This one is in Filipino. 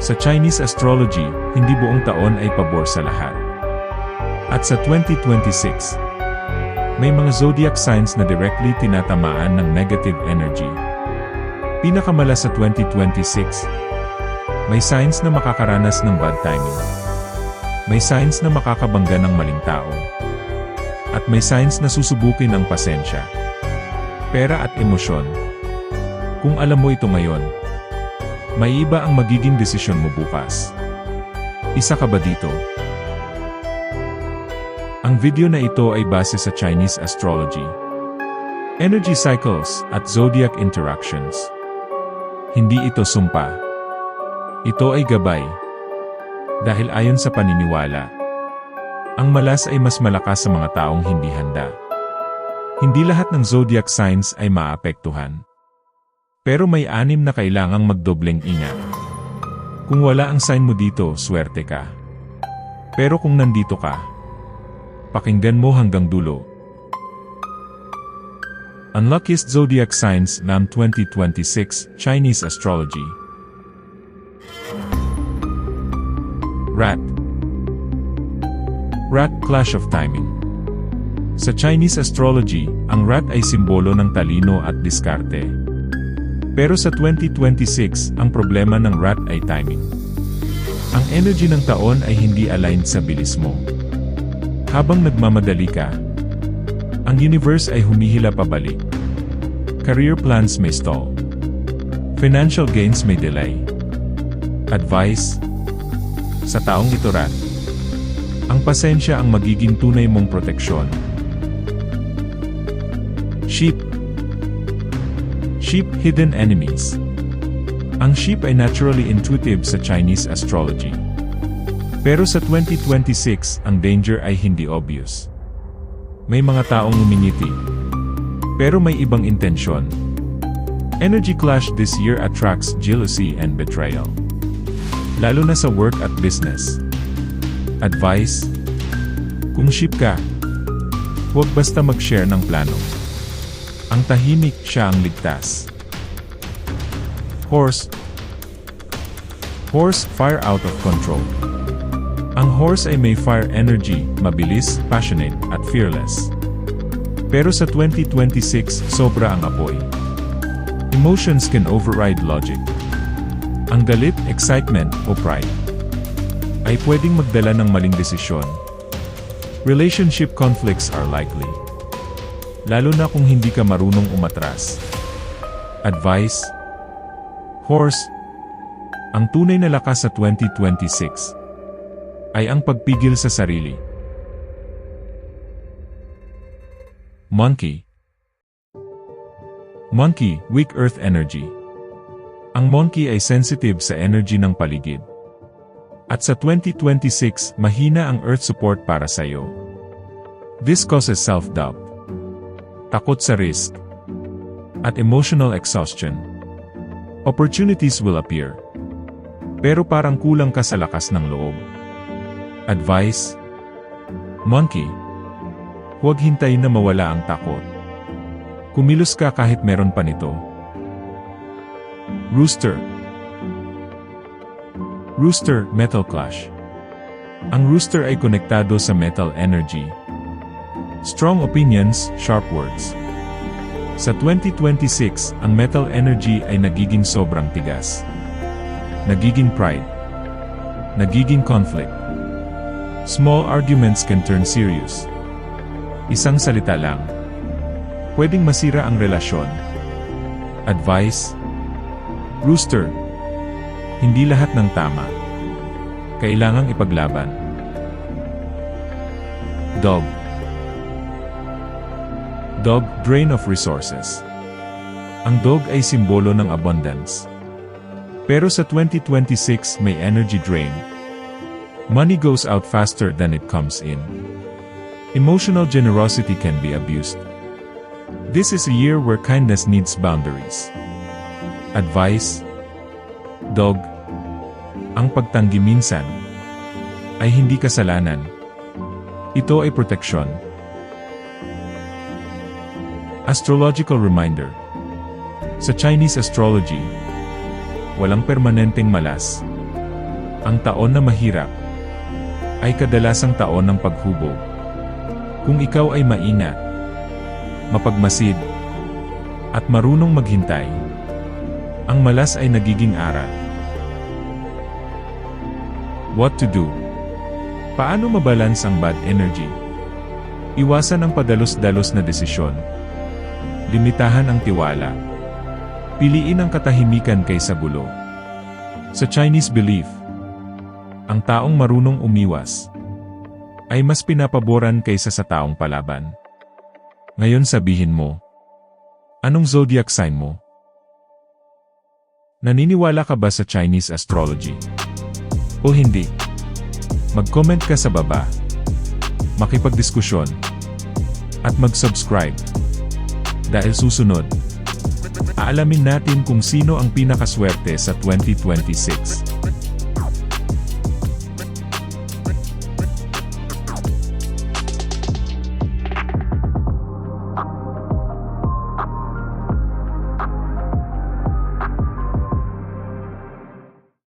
Sa Chinese astrology, hindi buong taon ay pabor sa lahat. At sa 2026, may mga zodiac signs na directly tinatamaan ng negative energy. Pinakamala sa 2026, may signs na makakaranas ng bad timing. May signs na makakabangga ng maling tao. At may signs na susubukin ang pasensya, pera at emosyon. Kung alam mo ito ngayon, may iba ang magiging desisyon mo bukas. Isa ka ba dito? Ang video na ito ay base sa Chinese astrology, energy cycles, at zodiac interactions. Hindi ito sumpa. Ito ay gabay. Dahil ayon sa paniniwala, ang malas ay mas malakas sa mga taong hindi handa. Hindi lahat ng zodiac signs ay maapektuhan. Pero may 6 na kailangang magdobleng ingat. Kung wala ang sign mo dito, swerte ka. Pero kung nandito ka, pakinggan mo hanggang dulo. Unluckiest Zodiac Signs ng 2026 Chinese Astrology. Rat. Rat, clash of timing. Sa Chinese astrology, ang rat ay simbolo ng talino at diskarte. Pero sa 2026, ang problema ng rat ay timing. Ang energy ng taon ay hindi aligned sa bilis mo. Habang nagmamadali ka, ang universe ay humihila pabalik. Career plans may stall. Financial gains may delay. Advice: sa taong ito rat, ang pasensya ang magiging tunay mong proteksyon. Sheep. Sheep, hidden enemies. Ang sheep ay naturally intuitive sa Chinese astrology. Pero sa 2026, ang danger ay hindi obvious. May mga taong ngumingiti, pero may ibang intensyon. Energy clash this year attracts jealousy and betrayal. Lalo na sa work at business. Advice: kung sheep ka, huwag basta mag-share ng plano. Ang tahimik, siya ang ligtas. Horse. Horse, fire out of control. Ang horse ay may fire energy, mabilis, passionate, at fearless. Pero sa 2026, sobra ang apoy. Emotions can override logic. Ang galit, excitement, o pride ay pwedeng magdala ng maling desisyon. Relationship conflicts are likely. Lalo na kung hindi ka marunong umatras. Advice: horse, ang tunay na lakas sa 2026 ay ang pagpigil sa sarili. Monkey. Monkey, weak earth energy. Ang monkey ay sensitive sa energy ng paligid. At sa 2026, mahina ang earth support para sa iyo. This causes self-doubt, takot sa risk, at emotional exhaustion. Opportunities will appear, pero parang kulang ka sa lakas ng loob. Advice: monkey, huwag hintayin na mawala ang takot. Kumilos ka kahit meron pa nito. Rooster. Rooster, metal clash. Ang rooster ay konektado sa metal energy. Strong opinions, sharp words. Sa 2026, ang metal energy ay nagiging sobrang tigas. Nagiging pride. Nagiging conflict. Small arguments can turn serious. Isang salita lang, pwedeng masira ang relasyon. Advice: rooster, hindi lahat ng tama kailangang ipaglaban. Dog. Dog, drain of resources. Ang dog ay simbolo ng abundance. Pero sa 2026 may energy drain. Money goes out faster than it comes in. Emotional generosity can be abused. This is a year where kindness needs boundaries. Advice: dog, ang pagtanggi minsan ay hindi kasalanan. Ito ay proteksyon. Astrological reminder. Sa Chinese astrology, walang permanenteng malas. Ang taon na mahirap ay kadalasang taon ng paghubog. Kung ikaw ay maingat, mapagmasid, at marunong maghintay, ang malas ay nagiging aral. What to do? Paano mabalance ang bad energy? Iwasan ang padalos-dalos na desisyon. Limitahan ang tiwala. Piliin ang katahimikan kaysa gulo. Sa Chinese belief, ang taong marunong umiwas ay mas pinapaboran kaysa sa taong palaban. Ngayon sabihin mo, anong zodiac sign mo? Naniniwala ka ba sa Chinese astrology? O hindi? Mag-comment ka sa baba, makipagdiskusyon, at mag-subscribe. Dahil susunod, aalamin natin kung sino ang pinakaswerte sa 2026.